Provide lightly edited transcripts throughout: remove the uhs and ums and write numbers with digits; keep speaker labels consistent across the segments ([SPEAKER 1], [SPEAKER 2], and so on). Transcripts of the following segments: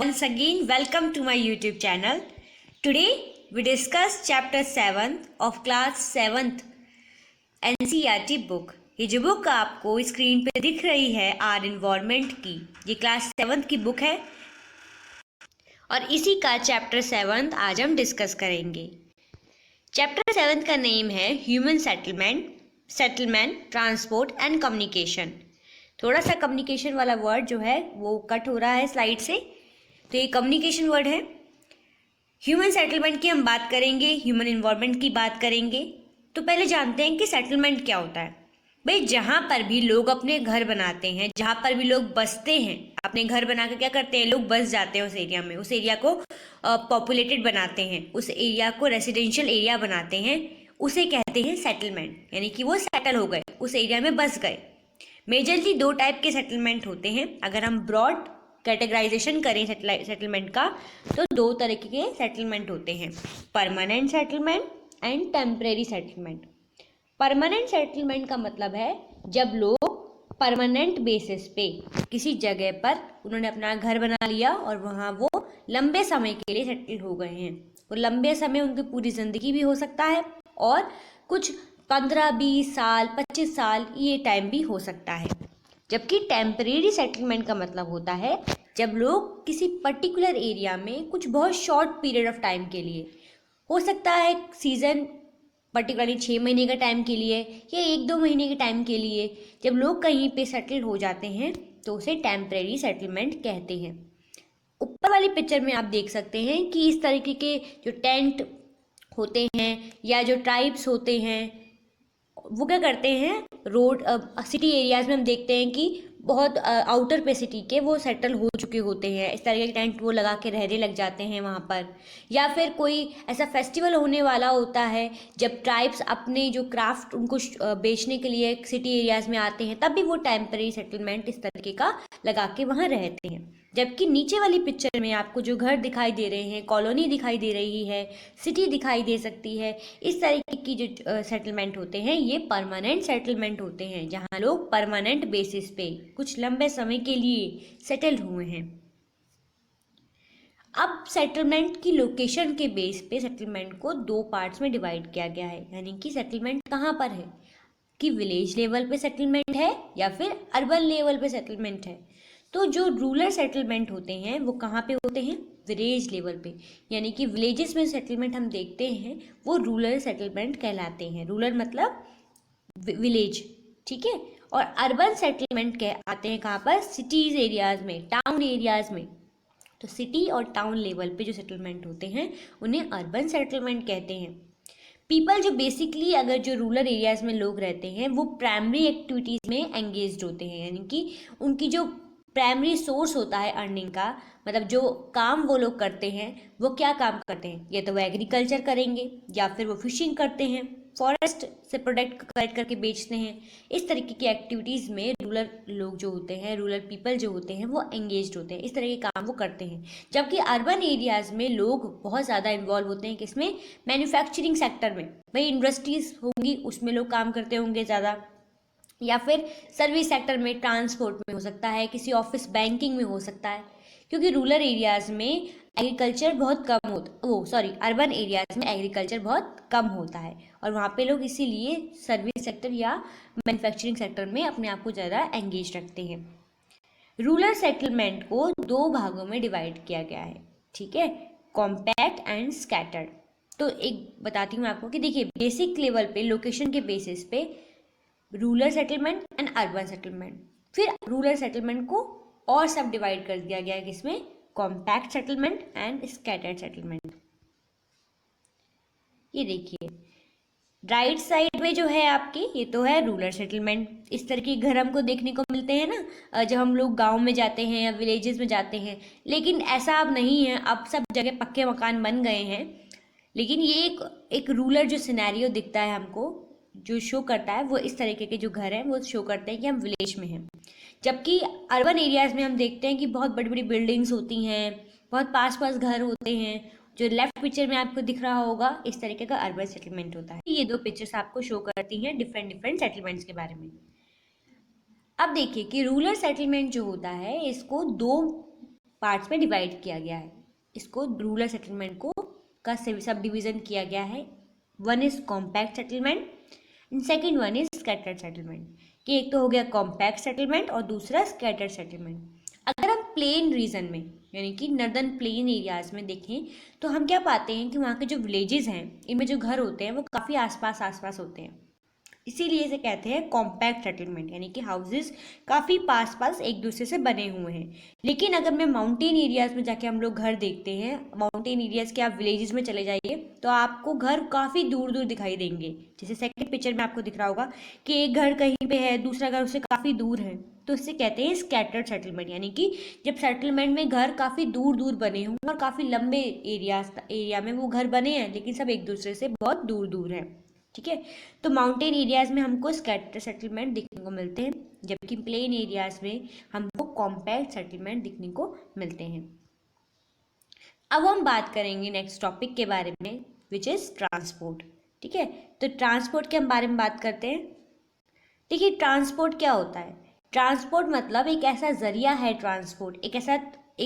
[SPEAKER 1] Once again, welcome to my YouTube channel. Today, we discuss chapter 7th of class 7th NCERT book. ये जो book आपको screen पे दिख रही है आर इन्वायरमेंट की, ये क्लास 7th की बुक है और इसी का चैप्टर 7th आज हम डिस्कस करेंगे। चैप्टर 7th का नेम है human settlement, transport and communication. थोड़ा सा कम्युनिकेशन वाला वर्ड जो है वो कट हो रहा है स्लाइड से, तो ये कम्युनिकेशन वर्ड है। ह्यूमन सेटलमेंट की हम बात करेंगे, ह्यूमन इन्वायरमेंट की बात करेंगे। तो पहले जानते हैं कि सेटलमेंट क्या होता है। भाई, जहाँ पर भी लोग अपने घर बनाते हैं, जहाँ पर भी लोग बसते हैं, अपने घर बना के क्या करते हैं, लोग बस जाते हैं उस एरिया में, उस एरिया को पॉपुलेटेड बनाते हैं, उस एरिया को रेसिडेंशियल एरिया बनाते हैं, उसे कहते हैं सेटलमेंट। यानी कि वो सेटल हो गए, उस एरिया में बस गए। मेजरली दो टाइप के सेटलमेंट होते हैं। अगर हम ब्रॉड कैटेगराइजेशन करें सेटलमेंट का, तो दो तरीके के सेटलमेंट होते हैं, permanent settlement and temporary settlement. Permanent settlement का मतलब है जब लोग परमानेंट बेसिस पे किसी जगह पर उन्होंने अपना घर बना लिया और वहाँ वो लंबे समय के लिए सेटल हो गए हैं। वो लंबे समय उनकी पूरी ज़िंदगी भी हो सकता है और कुछ 15-20 साल 25 साल ये टाइम भी हो सकता है। जबकि टेम्परेरी सेटलमेंट का मतलब होता है जब लोग किसी पर्टिकुलर एरिया में कुछ बहुत शॉर्ट पीरियड ऑफ टाइम के लिए, हो सकता है सीज़न पर्टिकुलरली 6 महीने के टाइम के लिए या 1-2 महीने के टाइम के लिए, जब लोग कहीं पे सेटल हो जाते हैं तो उसे टेम्परेरी सेटलमेंट कहते हैं। ऊपर वाली पिक्चर में आप देख सकते हैं कि इस तरीके के जो टेंट होते हैं या जो ट्राइब्स होते हैं वो क्या करते हैं, रोड सिटी एरियाज़ में हम देखते हैं कि बहुत आउटर पे सिटी के वो सेटल हो चुके होते हैं। इस तरह के टेंट वो लगा के रहने लग जाते हैं वहाँ पर। या फिर कोई ऐसा फेस्टिवल होने वाला होता है जब ट्राइब्स अपने जो क्राफ्ट उनको बेचने के लिए सिटी एरियाज़ में आते हैं, तब भी वो टेम्परेरी सेटलमेंट इस तरीके का लगा के वहाँ रहते हैं। जबकि नीचे वाली पिक्चर में आपको जो घर दिखाई दे रहे हैं, कॉलोनी दिखाई दे रही है, सिटी दिखाई दे सकती है, इस तरीके की जो सेटलमेंट होते हैं ये परमानेंट सेटलमेंट होते हैं, जहाँ लोग परमानेंट बेसिस पे कुछ लंबे समय के लिए सेटल हुए हैं। अब सेटलमेंट की लोकेशन के बेस पे सेटलमेंट को दो पार्ट्स में डिवाइड किया गया है। यानी कि सेटलमेंट कहाँ पर है, कि विलेज लेवल पे सेटलमेंट है या फिर अर्बन लेवल पे सेटलमेंट है। तो जो रूरल सेटलमेंट होते हैं वो कहाँ पे होते हैं, विलेज लेवल पे। यानी कि विलेजेस में सेटलमेंट हम देखते हैं वो रूरल सेटलमेंट कहलाते हैं। रूरल मतलब विलेज, ठीक है। और अर्बन सेटलमेंट के आते हैं कहाँ पर, सिटीज़ एरियाज़ में, टाउन एरियाज़ में। तो सिटी और टाउन लेवल पे जो सेटलमेंट होते हैं उन्हें अर्बन सेटलमेंट कहते हैं। पीपल जो बेसिकली अगर जो रूरल एरियाज़ में लोग रहते हैं वो प्राइमरी एक्टिविटीज़ में एंगेज्ड होते हैं। यानी कि उनकी जो प्राइमरी सोर्स होता है अर्निंग का, मतलब जो काम वो लोग करते हैं वो क्या काम करते हैं, या तो वो एग्रीकल्चर करेंगे या फिर वो फिशिंग करते हैं, फॉरेस्ट से प्रोडक्ट कलेक्ट करके बेचते हैं। इस तरीके की एक्टिविटीज़ में रूरल लोग जो होते हैं, रूरल पीपल जो होते हैं वो एंगेज्ड होते हैं, इस तरह के काम वो करते हैं। जबकि अर्बन एरियाज़ में लोग बहुत ज़्यादा इन्वॉल्व होते हैं, किसमें, मैन्युफैक्चरिंग सेक्टर में। भाई इंडस्ट्रीज़ होंगी उसमें लोग काम करते होंगे ज़्यादा, या फिर सर्विस सेक्टर में, ट्रांसपोर्ट में हो सकता है, किसी ऑफिस बैंकिंग में हो सकता है। क्योंकि रूरल एरियाज़ में एग्रीकल्चर बहुत कम होता, अर्बन एरियाज़ में एग्रीकल्चर बहुत कम होता है और वहाँ पे लोग इसीलिए सर्विस सेक्टर या मैन्युफैक्चरिंग सेक्टर में अपने आप को ज़्यादा एंगेज रखते हैं। रूरल सेटलमेंट को दो भागों में डिवाइड किया गया है, ठीक है, कॉम्पैक्ट एंड स्कैटर्ड। तो एक बताती हूँ आपको कि देखिए, बेसिक लेवल पे लोकेशन के बेसिस पे rural settlement and urban settlement, फिर रूरल सेटलमेंट को और सब डिवाइड कर दिया गया है, किसमें, compact settlement and scattered settlement. ये देखिए राइट साइड में जो है आपकी, ये तो है रूरल सेटलमेंट। इस तरह के घर हमको देखने को मिलते हैं ना जब हम लोग गांव में जाते हैं या विलेजेस में जाते हैं। लेकिन ऐसा अब नहीं है, अब सब जगह पक्के मकान बन गए हैं। लेकिन ये एक रूरल जो सिनेरियो दिखता है हमको, जो शो करता है वो इस तरीके के जो घर हैं वो शो करते हैं कि हम विलेज में हैं। जबकि अर्बन एरियाज़ में हम देखते हैं कि बहुत बड़ी बड़ी बिल्डिंग्स होती हैं, बहुत पास पास घर होते हैं। जो लेफ्ट पिक्चर में आपको दिख रहा होगा इस तरीके का अर्बन सेटलमेंट होता है। ये दो पिक्चर्स आपको शो करती हैं डिफरेंट सेटलमेंट्स के बारे में। अब देखिए कि रूरल सेटलमेंट जो होता है इसको दो पार्ट्स में डिवाइड किया गया है। इसको रूरल सेटलमेंट को का सब डिवीजन किया गया है। One is compact settlement and second one is scattered settlement, कि एक तो हो गया कॉम्पैक्ट सेटलमेंट और दूसरा स्कैटर्ड सेटलमेंट। अगर हम प्लेन रीजन में यानी कि नर्दर्न प्लेन एरियाज में देखें तो हम क्या पाते हैं कि वहाँ के जो विलेजेस हैं, इनमें जो घर होते हैं वो काफ़ी आसपास होते हैं, इसीलिए इसे कहते हैं कॉम्पैक्ट सेटलमेंट, यानी कि हाउसेस काफ़ी पास पास एक दूसरे से बने हुए हैं। लेकिन अगर मैं माउंटेन एरियाज़ में जाके हम लोग घर देखते हैं, माउंटेन एरियाज़ के आप विलेजेस में चले जाइए तो आपको घर काफ़ी दूर दूर दिखाई देंगे। जैसे सेकंड पिक्चर में आपको दिख रहा होगा कि एक घर कहीं पे है, दूसरा घर उससे काफ़ी दूर है, तो इससे कहते हैं स्कैटर्ड सेटलमेंट, यानी कि जब सेटलमेंट में घर काफ़ी दूर दूर बने हों और काफ़ी लंबे एरिया में वो घर बने हैं लेकिन सब एक दूसरे से बहुत दूर दूर हैं। ठीक है, तो माउंटेन एरियाज में हमको स्कैटर्ड सेटलमेंट दिखने को मिलते हैं, जबकि प्लेन एरियाज में हमको कॉम्पैक्ट सेटलमेंट दिखने को मिलते हैं। अब हम बात करेंगे नेक्स्ट टॉपिक के बारे में, विच इज ट्रांसपोर्ट। ठीक है, तो ट्रांसपोर्ट के हम बारे में बात करते हैं। देखिए, ट्रांसपोर्ट क्या होता है? ट्रांसपोर्ट मतलब एक ऐसा जरिया है, ट्रांसपोर्ट एक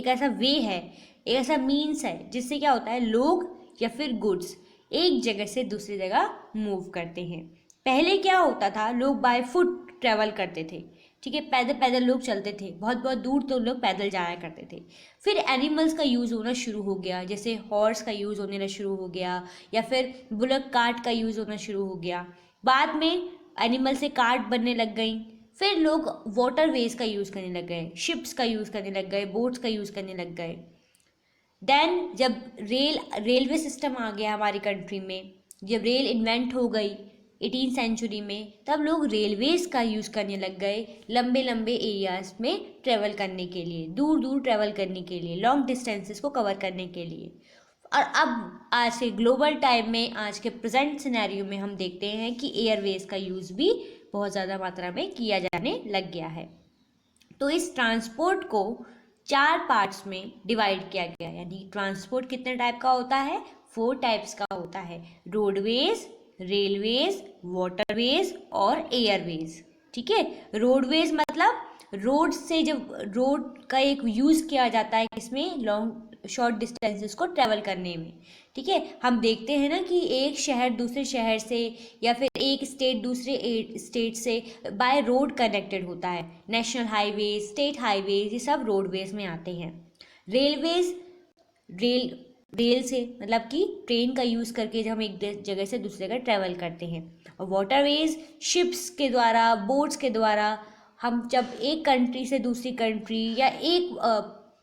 [SPEAKER 1] ऐसा वे है, एक ऐसा मीन्स है जिससे क्या होता है, लोग या फिर गुड्स एक जगह से दूसरी जगह मूव करते हैं। पहले क्या होता था, लोग बाय फुट ट्रेवल करते थे। ठीक है, पैदल पैदल लोग चलते थे, बहुत बहुत दूर तो लोग पैदल जाया करते थे। फिर एनिमल्स का यूज़ होना शुरू हो गया, जैसे हॉर्स का यूज़ होने शुरू हो गया या फिर बुलक कार्ट का यूज़ होना शुरू हो गया। बाद में एनिमल से कार्ट बनने लग गई। फिर लोग वाटरवेज का यूज़ करने लग गए, शिप्स का यूज़ करने लग गए, बोट्स का यूज़ करने लग गए। देन जब रेलवे सिस्टम आ गया हमारी कंट्री में, जब रेल इन्वेंट हो गई 18th सेंचुरी में, तब लोग रेलवेज़ का यूज़ करने लग गए लंबे लंबे एरियाज में ट्रेवल करने के लिए, दूर दूर ट्रेवल करने के लिए, लॉन्ग डिस्टेंसेस को कवर करने के लिए। और अब आज के ग्लोबल टाइम में, आज के प्रेजेंट सिनेरियो में हम देखते हैं कि एयरवेज का यूज़ भी बहुत ज़्यादा मात्रा में किया जाने लग गया है। तो इस ट्रांसपोर्ट को 4 पार्ट्स में डिवाइड किया गया, यानी ट्रांसपोर्ट कितने टाइप का होता है? 4 टाइप्स का होता है, रोडवेज, रेलवेज, वाटरवेज और एयरवेज। ठीक है, रोडवेज मतलब रोड से जब रोड का एक यूज़ किया जाता है इसमें लॉन्ग शॉर्ट डिस्टेंसेस को ट्रेवल करने में। ठीक है, हम देखते हैं ना कि एक शहर दूसरे शहर से या फिर एक स्टेट दूसरे स्टेट से बाय रोड कनेक्टेड होता है। नेशनल हाईवेज, स्टेट हाईवेज, ये सब रोडवेज में आते हैं। रेलवेज रेल से मतलब कि ट्रेन का यूज़ करके जब हम एक जगह से दूसरी जगह ट्रैवल करते हैं। और वाटरवेज शिप्स के द्वारा, बोट्स के द्वारा हम जब एक कंट्री से दूसरी कंट्री या एक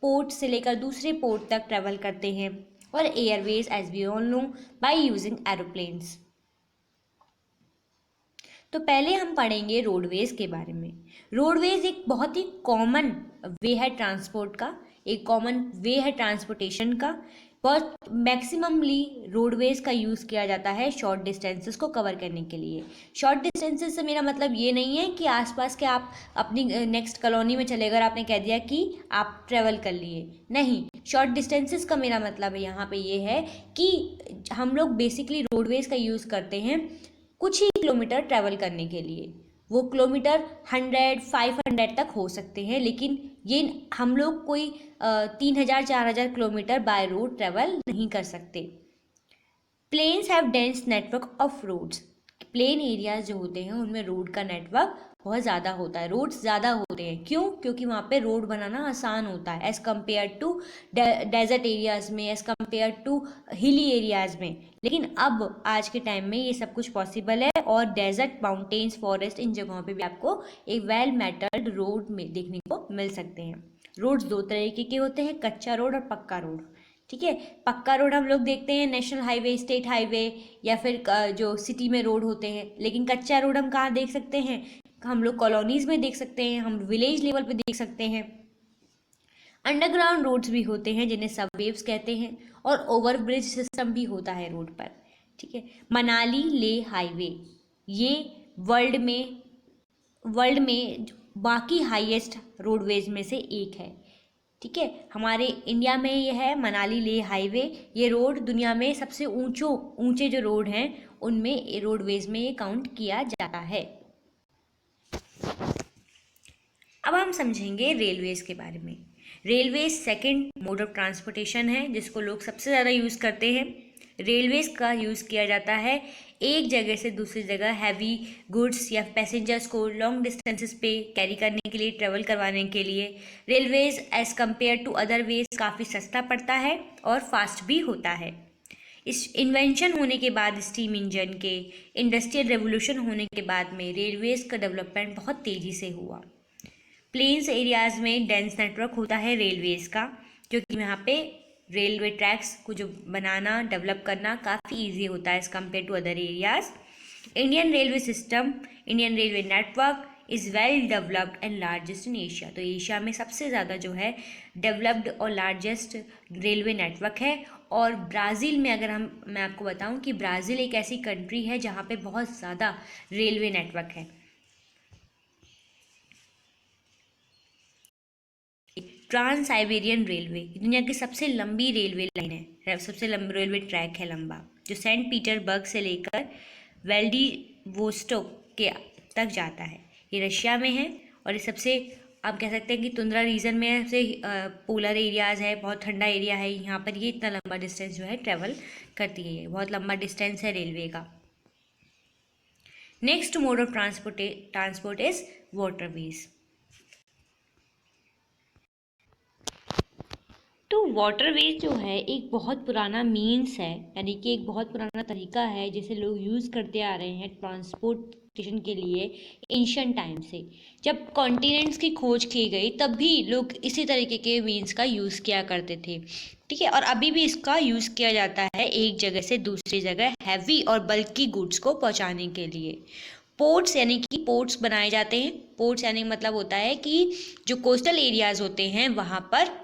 [SPEAKER 1] पोर्ट से लेकर दूसरे पोर्ट तक ट्रैवल करते हैं। और airways as we all know by using aeroplanes. तो पहले हम पढ़ेंगे रोडवेज के बारे में। रोडवेज एक बहुत ही कॉमन वे है ट्रांसपोर्ट का, एक कॉमन वे है ट्रांसपोर्टेशन का। बहुत मैक्सिममली रोडवेज का यूज़ किया जाता है शॉर्ट डिस्टेंसेस को कवर करने के लिए। शॉर्ट डिस्टेंसेस से मेरा मतलब ये नहीं है कि आसपास के आप अपनी नेक्स्ट कॉलोनी में चले गए, आपने कह दिया कि आप ट्रेवल कर लिए, नहीं। शॉर्ट डिस्टेंसेस का मेरा मतलब यहाँ पे ये है कि हम लोग बेसिकली रोडवेज का यूज़ करते हैं कुछ ही किलोमीटर ट्रैवल करने के लिए। वो किलोमीटर 100-500 तक हो सकते हैं, लेकिन ये हम लोग कोई 3000-4000 किलोमीटर बाय रोड ट्रैवल नहीं कर सकते। Plains have dense network of roads. Plain areas जो होते हैं उनमें रोड का नेटवर्क बहुत ज़्यादा होता है, रोड्स ज़्यादा होते हैं। क्यों? क्योंकि वहाँ पे रोड बनाना आसान होता है as compare to desert areas में, as compare to hilly areas में। लेकिन अब आज के टाइम में ये सब कुछ पॉसिबल है और डेजर्ट, माउंटेन्स, फॉरेस्ट, इन जगहों पे भी आपको एक वेल मेटल्ड रोड में देखने को मिल सकते हैं। रोड्स 2 तरीके के होते हैं, कच्चा रोड और पक्का रोड। ठीक है, पक्का रोड हम लोग देखते हैं नेशनल हाईवे, स्टेट हाईवे या फिर जो सिटी में रोड होते हैं। लेकिन कच्चा रोड हम कहाँ देख सकते हैं? हम लोग कॉलोनीज़ में देख सकते हैं, हम विलेज लेवल पे देख सकते हैं। अंडरग्राउंड रोड्स भी होते हैं जिन्हें सबवेव्स कहते हैं, और ओवरब्रिज सिस्टम भी होता है रोड पर। ठीक है, मनाली लेह हाईवे ये वर्ल्ड में बाकी हाईएस्ट रोडवेज में से एक है। ठीक है, हमारे इंडिया में ये है मनाली लेह हाईवे। ये रोड दुनिया में सबसे ऊंचे जो रोड हैं उनमें रोडवेज में ये काउंट किया जाता है। अब हम समझेंगे रेलवेज के बारे में। Railway second mode of transportation है जिसको लोग सबसे ज़्यादा यूज़ करते हैं। रेलवेज का यूज़ किया जाता है एक जगह से दूसरी जगह हैवी गुड्स या पैसेंजर्स को लॉन्ग डिस्टेंसेस पे कैरी करने के लिए, ट्रेवल करवाने के लिए। Railways as compare to other ways काफ़ी सस्ता पड़ता है और फास्ट भी होता है। इस इन्वेंशन होने के बाद स्टीम इंजन के, इंडस्ट्रियल रेवोल्यूशन होने के बाद में रेलवेज का डेवलपमेंट बहुत तेज़ी से हुआ। प्लेन्स एरियाज़ में डेंस नेटवर्क होता है रेलवेज का, क्योंकि यहाँ पे रेलवे ट्रैक्स को जो बनाना, डेवलप करना काफ़ी इजी होता है as compare to other areas. Indian railway system, Indian railway network is well developed and largest in Asia. तो एशिया में सबसे ज़्यादा जो है डेवलप्ड और लार्जेस्ट रेलवे नेटवर्क है। और ब्राज़ील में अगर मैं आपको बताऊं कि ब्राज़ील एक ऐसी कंट्री है जहां पे बहुत ज़्यादा रेलवे नेटवर्क है। ट्रांस साइबेरियन रेलवे दुनिया की सबसे लंबी रेलवे लाइन है, सबसे लंबा रेलवे ट्रैक है लंबा, जो सेंट पीटर्सबर्ग से लेकर व्लादिवोस्टोक के तक जाता है। ये रशिया में है और ये सबसे, आप कह सकते हैं कि तुंद्रा रीजन में सबसे पोलर एरियाज़ है, बहुत ठंडा एरिया है। यहाँ पर ये इतना लंबा डिस्टेंस जो है ट्रेवल करती है, बहुत लंबा डिस्टेंस है रेलवे का। Next mode of transport is waterways. तो वाटरवेज जो है एक बहुत पुराना मीन्स है, यानी कि एक बहुत पुराना तरीका है जिसे लोग यूज़ करते आ रहे हैं ट्रांसपोर्टेशन के लिए एंशिएंट टाइम से। जब कॉन्टिनेंट्स की खोज की गई तब भी लोग इसी तरीके के मीन्स का यूज़ किया करते थे, ठीक है। और अभी भी इसका यूज़ किया जाता है एक जगह से दूसरी जगह हैवी और बल्कि गुड्स को पहुँचाने के लिए। पोर्ट्स यानी कि पोर्ट्स बनाए जाते हैं। पोर्ट्स यानी मतलब होता है कि जो कोस्टल एरियाज़ होते हैं वहाँ पर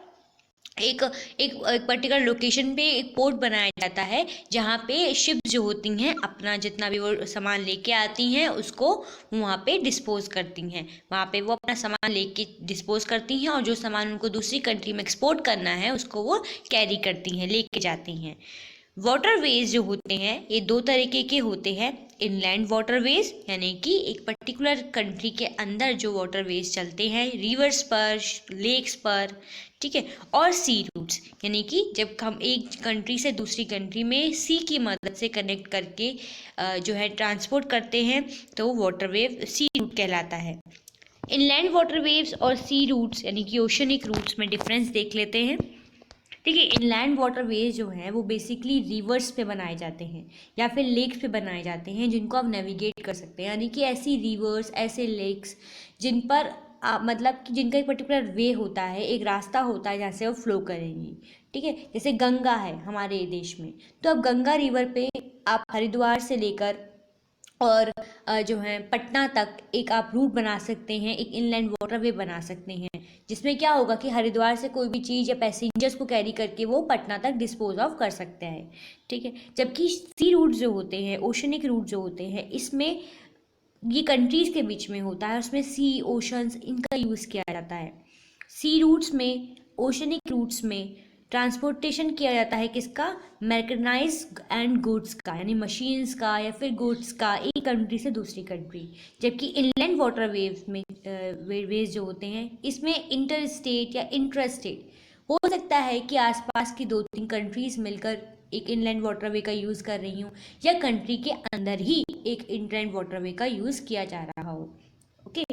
[SPEAKER 1] एक पर्टिकुलर लोकेशन पे एक पोर्ट बनाया जाता है जहाँ पे शिप जो होती हैं अपना जितना भी वो सामान लेके आती हैं उसको वहाँ पे डिस्पोज करती हैं। वहाँ पे वो अपना सामान लेके डिस्पोज करती हैं और जो सामान उनको दूसरी कंट्री में एक्सपोर्ट करना है उसको वो कैरी करती हैं, लेके जाती हैं। वाटरवेज जो होते हैं ये दो तरीके के होते हैं। इनलैंड वाटरवेज यानी कि एक पर्टिकुलर कंट्री के अंदर जो वाटरवेज चलते हैं रिवर्स पर, लेक्स पर, ठीक है। और सी रूट्स यानी कि जब हम एक कंट्री से दूसरी कंट्री में सी की मदद से कनेक्ट करके जो है ट्रांसपोर्ट करते हैं तो वाटरवेव सी रूट कहलाता है। इनलैंड वाटरवेव्स और सी रूट्स यानी कि ओशनिक रूट्स में डिफरेंस देख लेते हैं। देखिए, इनलैंड वाटरवेज जो है वो बेसिकली रिवर्स पे बनाए जाते हैं या फिर लेक्स पे बनाए जाते हैं जिनको आप नेविगेट कर सकते हैं, यानी कि ऐसी रिवर्स, ऐसे लेक्स जिन पर मतलब कि जिनका एक पर्टिकुलर वे होता है, एक रास्ता होता है जहाँ से वो फ्लो करेंगी, ठीक है। जैसे गंगा है हमारे देश में, तो अब गंगा रिवर पे आप हरिद्वार से लेकर और जो है पटना तक एक आप रूट बना सकते हैं, एक इनलैंड वाटरवे बना सकते हैं, जिसमें क्या होगा कि हरिद्वार से कोई भी चीज़ या पैसेंजर्स को कैरी करके वो पटना तक डिस्पोज ऑफ कर सकते हैं, ठीक है। जबकि सी रूट जो होते हैं, ओशनिक रूट जो होते हैं, इसमें ये कंट्रीज़ के बीच में होता है, उसमें सी, ओशंस इनका यूज़ किया जाता है। सी रूट्स में, ओशनिक रूट्स में ट्रांसपोर्टेशन किया जाता है किसका? मैकेनाइज एंड गुड्स का, यानी मशीन्स का या फिर गुड्स का, एक कंट्री से दूसरी कंट्री। जबकि इनलैंड वाटर वेव्स में वेज जो होते हैं इसमें इंटर स्टेट या इंट्रा स्टेट हो सकता है कि आसपास की 2-3 कंट्रीज़ मिलकर एक इनलैंड वाटरवे का यूज़ कर रही हूँ या कंट्री के अंदर ही एक इनलैंड वाटरवे का यूज़ किया जा रहा हो, ओके।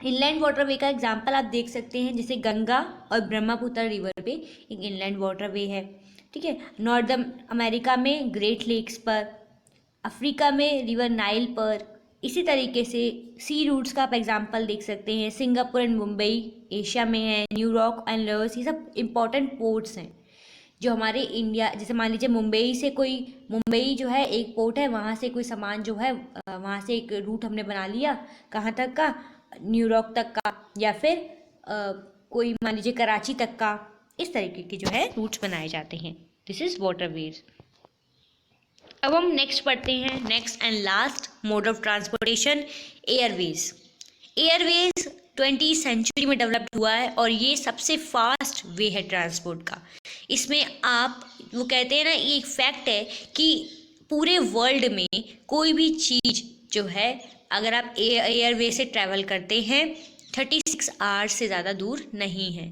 [SPEAKER 1] इनलैंड वाटरवे का एग्जांपल आप देख सकते हैं, जैसे गंगा और ब्रह्मपुत्र रिवर पे एक इनलैंड वाटरवे है, ठीक है। नॉर्दर्न अमेरिका में ग्रेट लेक्स पर, अफ्रीका में रिवर नाइल पर। इसी तरीके से सी रूट्स का आप एग्जांपल देख सकते हैं, सिंगापुर एंड मुंबई एशिया में है, न्यूयॉर्क एंड लॉस, ये सब इम्पॉर्टेंट पोर्ट्स हैं जो हमारे इंडिया, जैसे मान लीजिए मुंबई जो है एक पोर्ट है, वहाँ से कोई सामान जो है वहाँ से एक रूट हमने बना लिया, कहाँ तक का? न्यूयॉर्क तक का, या फिर कोई मान लीजिए कराची तक का। इस तरीके के जो है रूट्स बनाए जाते हैं। This is waterways. अब हम नेक्स्ट पढ़ते हैं, next and last mode of transportation, airways. Airways 20वीं सेंचुरी में डेवलप हुआ है और ये सबसे फास्ट वे है ट्रांसपोर्ट का। इसमें आप, वो कहते हैं ना, ये एक फैक्ट है कि पूरे वर्ल्ड में कोई भी चीज़ जो है अगर आप एयरवे से ट्रैवल करते हैं 36 आवर्स से ज़्यादा दूर नहीं है।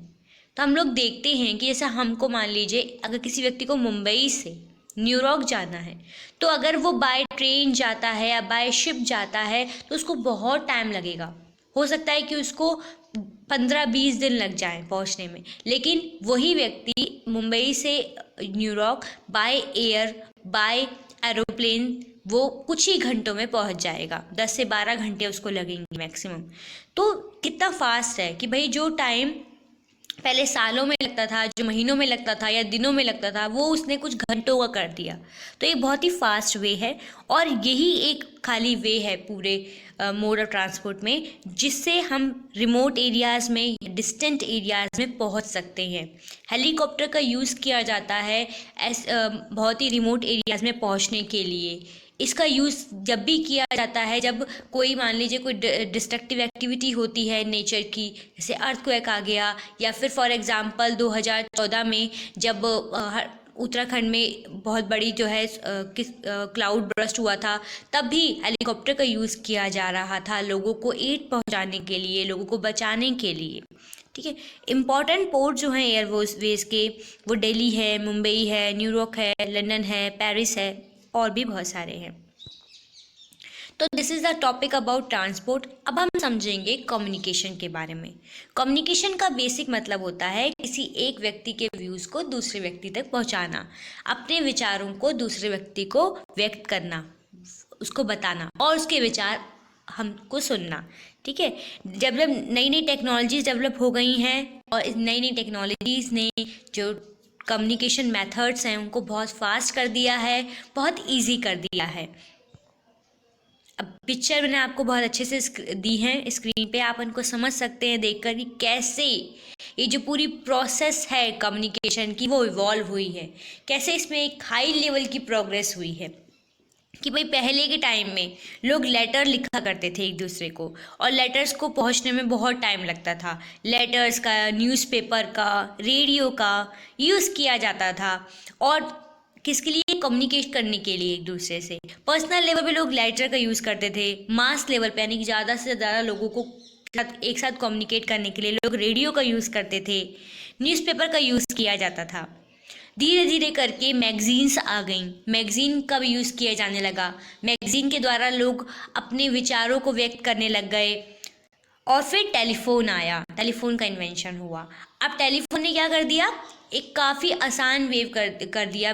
[SPEAKER 1] तो हम लोग देखते हैं कि जैसे हमको मान लीजिए अगर किसी व्यक्ति को मुंबई से न्यूयॉर्क जाना है, तो अगर वो बाय ट्रेन जाता है या बाय शिप जाता है तो उसको बहुत टाइम लगेगा। हो सकता है कि उसको 15-20 दिन लग जाए पहुंचने में, लेकिन वही व्यक्ति मुंबई से New York by air, by aeroplane वो कुछ ही घंटों में पहुंच जाएगा। 10 से 12 घंटे उसको लगेंगे मैक्सिमम। तो कितना फास्ट है कि भाई जो टाइम पहले सालों में लगता था, जो महीनों में लगता था या दिनों में लगता था, वो उसने कुछ घंटों का कर दिया। तो ये बहुत ही फास्ट वे है और यही एक खाली वे है पूरे मोड ऑफ ट्रांसपोर्ट में, जिससे हम रिमोट एरियाज़ में, डिस्टेंट एरियाज़ में पहुंच सकते हैं। हेलीकॉप्टर का यूज़ किया जाता है बहुत ही रिमोट एरियाज़ में पहुंचने के लिए। इसका यूज़ जब भी किया जाता है जब कोई मान लीजिए कोई डिस्ट्रक्टिव एक्टिविटी होती है नेचर की, जैसे अर्थक्वेक आ गया, या फिर फॉर एग्जांपल 2014 में जब उत्तराखंड में बहुत बड़ी जो है क्लाउड बर्स्ट हुआ था, तब भी हेलीकॉप्टर का यूज़ किया जा रहा था लोगों को एड पहुंचाने के लिए, लोगों को बचाने के लिए। ठीक है। इम्पॉर्टेंट पोर्ट जो हैं एयरवेज के, वो दिल्ली है, मुंबई है, न्यूयॉर्क है, लंदन है, पेरिस है, और भी बहुत सारे हैं। तो this is the topic about transport. अब हम समझेंगे कम्युनिकेशन के बारे में। कम्युनिकेशन का बेसिक मतलब होता है किसी एक व्यक्ति के व्यूज़ को दूसरे व्यक्ति तक पहुंचाना, अपने विचारों को दूसरे व्यक्ति को व्यक्त करना, उसको बताना और उसके विचार हमको सुनना। ठीक है। जब जब नई नई टेक्नोलॉजीज डेवलप हो गई हैं और इस नई नई टेक्नोलॉजीज़ ने जो कम्युनिकेशन मेथड्स हैं उनको बहुत फास्ट कर दिया है, बहुत इजी कर दिया है। अब पिक्चर मैंने आपको बहुत अच्छे से दी है स्क्रीन पे, आप उनको समझ सकते हैं देखकर कि कैसे ये जो पूरी प्रोसेस है कम्युनिकेशन की वो इवॉल्व हुई है, कैसे इसमें एक हाई लेवल की प्रोग्रेस हुई है। कि भाई पहले के टाइम में लोग लेटर लिखा करते थे एक दूसरे को, और लेटर्स को पहुंचने में बहुत टाइम लगता था। लेटर्स का, न्यूज़पेपर का, रेडियो का यूज़ किया जाता था, और किसके लिए? कम्युनिकेट करने के लिए एक दूसरे से। पर्सनल लेवल पे लोग लेटर का यूज़ करते थे। मास लेवल पे यानी कि ज़्यादा से ज़्यादा लोगों को एक साथ कम्युनिकेट करने के लिए लोग रेडियो का यूज़ करते थे, न्यूज़पेपर का यूज़ किया जाता था। धीरे धीरे करके मैगजीन्स आ गईं, मैगजीन का भी यूज़ किया जाने लगा। मैगजीन के द्वारा लोग अपने विचारों को व्यक्त करने लग गए। और फिर टेलीफोन आया, टेलीफोन का इन्वेंशन हुआ। अब टेलीफोन ने क्या कर दिया? एक काफ़ी आसान वेव कर दिया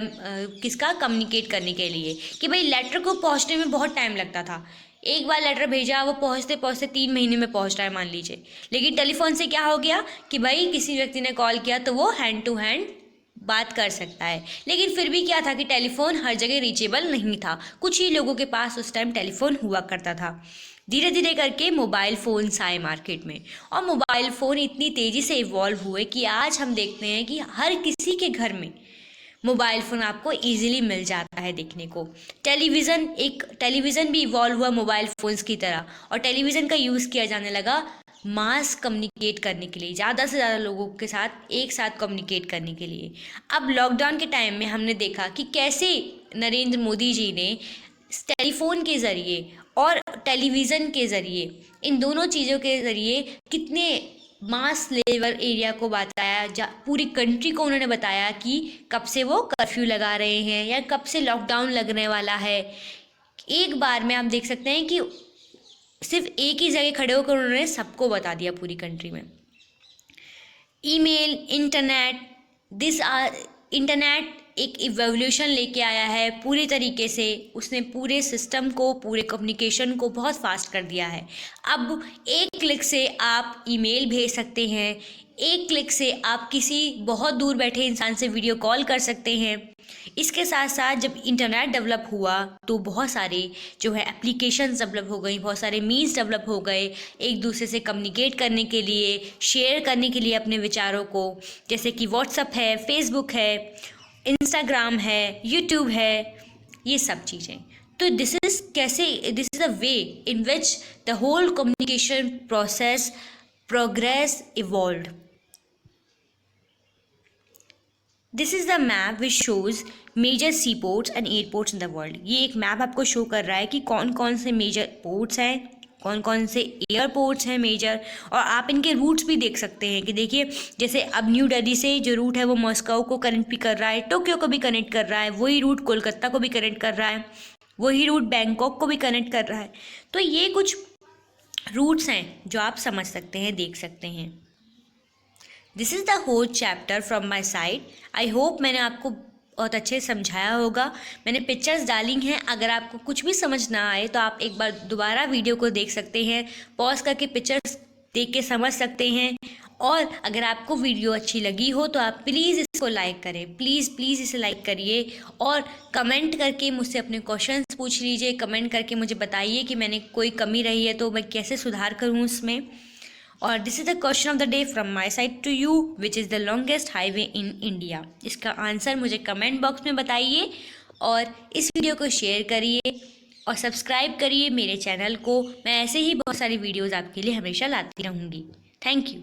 [SPEAKER 1] किसका? कम्युनिकेट करने के लिए। कि भाई लेटर को पहुंचने में बहुत टाइम लगता था, एक बार लेटर भेजा वो पहुंचते पहुंचते 3 महीने में पहुंच रहा है मान लीजिए। लेकिन टेलीफोन से क्या हो गया कि भाई किसी व्यक्ति ने कॉल किया तो वो हैंड टू हैंड बात कर सकता है। लेकिन फिर भी क्या था कि टेलीफोन हर जगह रीचेबल नहीं था, कुछ ही लोगों के पास उस टाइम टेलीफोन हुआ करता था। धीरे धीरे करके मोबाइल फ़ोन्स आए मार्केट में, और मोबाइल फ़ोन इतनी तेज़ी से इवॉल्व हुए कि आज हम देखते हैं कि हर किसी के घर में मोबाइल फ़ोन आपको इजीली मिल जाता है देखने को। टेलीविज़न भी इवॉल्व हुआ मोबाइल फ़ोन्स की तरह, और टेलीविज़न का यूज़ किया जाने लगा मास कम्युनिकेट करने के लिए, ज़्यादा से ज़्यादा लोगों के साथ एक साथ कम्युनिकेट करने के लिए। अब लॉकडाउन के टाइम में हमने देखा कि कैसे नरेंद्र मोदी जी ने टेलीफोन के ज़रिए और टेलीविज़न के ज़रिए, इन दोनों चीज़ों के ज़रिए कितने मास लेवल एरिया को बताया, पूरी कंट्री को उन्होंने बताया कि कब से वो कर्फ्यू लगा रहे हैं या कब से लॉकडाउन लगने वाला है। एक बार में आप देख सकते हैं कि सिर्फ एक ही जगह खड़े होकर उन्होंने सबको बता दिया पूरी कंट्री में। ईमेल, इंटरनेट एक इवोल्यूशन लेके आया है पूरी तरीके से। उसने पूरे सिस्टम को, पूरे कम्युनिकेशन को बहुत फास्ट कर दिया है। अब एक क्लिक से आप ईमेल भेज सकते हैं, एक क्लिक से आप किसी बहुत दूर बैठे इंसान से वीडियो कॉल कर सकते हैं। इसके साथ साथ जब इंटरनेट डेवलप हुआ तो बहुत सारे जो है एप्लीकेशंस डेवलप हो गई, बहुत सारे मीन्स डेवलप हो गए एक दूसरे से कम्युनिकेट करने के लिए, शेयर करने के लिए अपने विचारों को, जैसे कि व्हाट्सएप है, फेसबुक है, इंस्टाग्राम है, यूट्यूब है, ये सब चीज़ें। तो this is a way in which the whole communication process progress evolved. This is the map which shows major sea ports and airports in the world. ये एक मैप आपको शो कर रहा है कि कौन कौन से मेजर पोर्ट्स हैं कौन कौन से एयरपोर्ट्स हैं मेजर, और आप इनके रूट्स भी देख सकते हैं कि देखिए जैसे अब न्यू दिल्ली से जो रूट है वो मॉस्को को कनेक्ट भी कर रहा है, टोक्यो को भी कनेक्ट कर रहा है, वही रूट कोलकाता को भी कनेक्ट कर रहा है, वही रूट बैंकॉक को भी कनेक्ट कर रहा है। तो ये कुछ रूट्स हैं जो आप समझ सकते हैं, देख सकते हैं। This is the whole chapter from my side. I hope मैंने आपको बहुत अच्छे से समझाया होगा। मैंने पिक्चर्स डाली हैं, अगर आपको कुछ भी समझ ना आए तो आप एक बार दोबारा वीडियो को देख सकते हैं, पॉज करके पिक्चर्स देख के समझ सकते हैं। और अगर आपको वीडियो अच्छी लगी हो तो आप प्लीज़ इसको लाइक करें, प्लीज़ प्लीज़ इसे लाइक करिए, और कमेंट करके मुझसे अपने क्वेश्चंस पूछ लीजिए। कमेंट करके मुझे बताइए कि मैंने कोई कमी रही है तो मैं कैसे सुधार करूँ उसमें। और this is the question of the day from my side to you, which is the longest highway in India. इसका आंसर मुझे कमेंट बॉक्स में बताइए, और इस वीडियो को शेयर करिए और सब्सक्राइब करिए मेरे चैनल को। मैं ऐसे ही बहुत सारी वीडियोज़ आपके लिए हमेशा लाती रहूँगी। Thank you.